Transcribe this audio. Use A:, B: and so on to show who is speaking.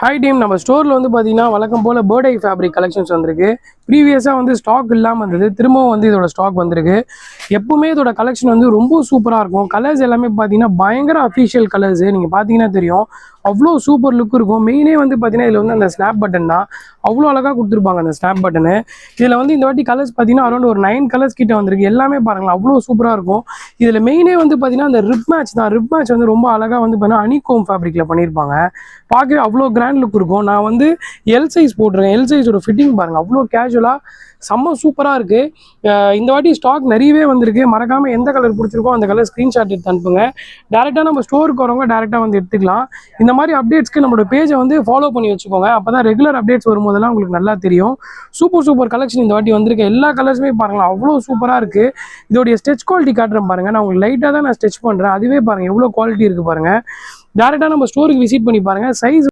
A: Hi team, நம்ம ஸ்டோரில் வந்து பார்த்தீங்கன்னா வழக்கம் போல் பேர்டை ஃபேப்ரிக் கலெக்ஷன்ஸ் வந்திருக்கு. ப்ரீவியஸாக வந்து ஸ்டாக் இல்லாமல் இருந்தது, திரும்பவும் வந்து இதோட ஸ்டாக் வந்திருக்கு. எப்பவுமே இதோட கலெக்ஷன் வந்து ரொம்ப சூப்பராக இருக்கும். கலர்ஸ் எல்லாமே பார்த்தீங்கன்னா பயங்கர அஃபிஷியல் கலர்ஸு. நீங்கள் பார்த்தீங்கன்னா தெரியும், அவ்வளோ சூப்பர் லுக் இருக்கும். மெயினே வந்து பார்த்தீங்கன்னா இதில் வந்து அந்த ஸ்னாப் பட்டன் தான், அவ்வளோ அழகாக கொடுத்துருப்பாங்க அந்த ஸ்னாப் பட்டனு. இதில் வந்து இந்த வாட்டி கலர்ஸ் பார்த்தீங்கன்னா அரௌண்ட் ஒரு 9 கலர்ஸ் கிட்ட வந்திருக்கு. எல்லாமே பாருங்களேன், அவ்வளோ சூப்பராக இருக்கும். இதில் மெயினே வந்து பார்த்தீங்கன்னா அந்த ரிப் மேட்ச் தான். ரிப் மேட்ச் வந்து ரொம்ப அழகாக வந்து பார்த்தீங்கன்னா அனிகோம் ஃபேப்ரிக்கில் பண்ணியிருப்பாங்க. பார்க்கவே அவ்வளோ கிராண்ட் லுக் இருக்கும். நான் வந்து எல் சைஸ் போட்டிருக்கேன். எல் சைஸோட ஃபிட்டிங் பாருங்கள், அவ்வளோ கேஷுவலாக செம்ம சூப்பராக இருக்குது. இந்த வாட்டி ஸ்டாக் நிறையவே வந்திருக்கு. மறக்காமல் எந்த கலர் பிடிச்சிருக்கோ அந்த கலர் ஸ்க்ரீன்ஷாட் எடுத்து அனுப்புங்க. டேரெக்டாக நம்ம ஸ்டோருக்கு வரவங்க டேரெக்டாக வந்து எடுத்துக்கலாம். இந்த மாதிரி அப்டேட்ஸ்க்கு நம்மளோட பேஜை வந்து ஃபாலோ பண்ணி வச்சுக்கோங்க. அப்போ தான் ரெகுலர் அப்டேட்ஸ் வரும்போதெல்லாம் உங்களுக்கு நல்லா தெரியும். சூப்பர் கலெக்ஷன் இந்த வாட்டி வந்திருக்கு. எல்லா கலர்ஸுமே பாருங்களா, அவ்வளோ சூப்பராக இருக்குது. இதோடைய ஸ்டெச் குவாலிட்டி காட்டுறேன் பாருங்கள். நான் உங்களுக்கு லைட்டாக தான் நான் ஸ்டெச் பண்ணுறேன். அதுவே பாருங்கள் எவ்வளோ குவாலிட்டி இருக்குது பாருங்கள். டேரெக்டாக நம்ம ஸ்டோருக்கு விசிட் பண்ணி பாருங்கள். சைஸ்